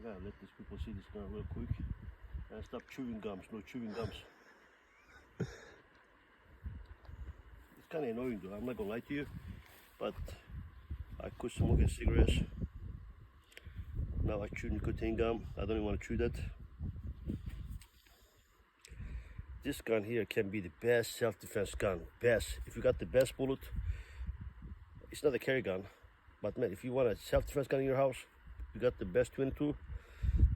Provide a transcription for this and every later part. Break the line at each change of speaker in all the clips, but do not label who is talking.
gotta let these people see this gun real quick. And stop chewing gums, no chewing gums. It's kind of annoying though, I'm not gonna lie to you. But I quit smoking cigarettes. Now I chew nicotine gum. I don't even want to chew that. This gun here can be the best self-defense gun. Best. If you got the best bullet, it's not a carry gun. But man, if you want a self-defense gun in your house, you got the best 22,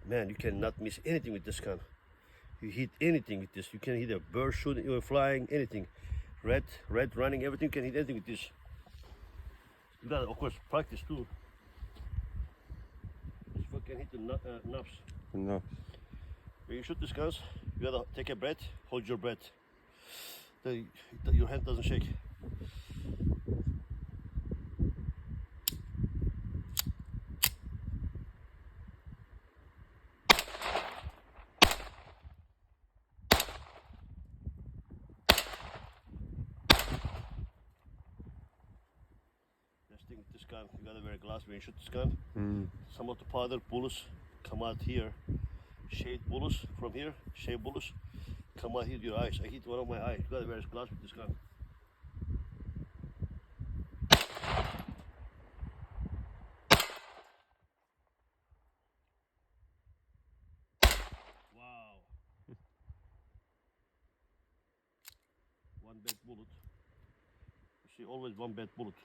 man, you cannot miss anything with this gun. You hit anything with this. You can hit a bird shooting, or flying, anything. Red running, everything, you can hit anything with this. You gotta, of course, practice too. If you can hit the knobs.
No.
When you shoot these guns, you gotta take a breath, hold your breath. Your hand doesn't shake. Thing with this gun, you gotta wear glass when you shoot this gun. Some of the powder bullets come out here. Shade bullets from here, shade bullets come out here to your eyes. I hit one of my eyes. You gotta wear glass with this gun. Wow. One bad bullet. You see, always one bad bullet.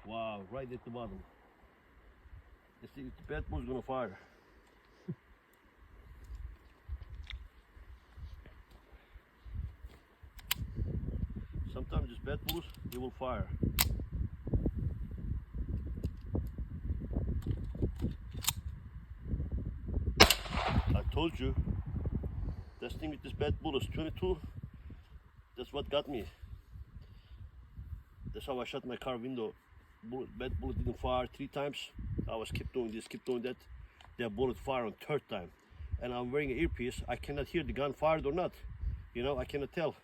Wow, right at the bottom. You see, the bad bullet's gonna fire. Sometimes this bad bullets, they will fire. I told you, this thing with this bad bullets, 22, that's what got me. That's how I shot my car window. Bad bullet didn't fire 3 times. I was keep doing this, keep doing that. That bullet fired on 3rd time. And I'm wearing an earpiece. I cannot hear the gun fired or not. You know, I cannot tell.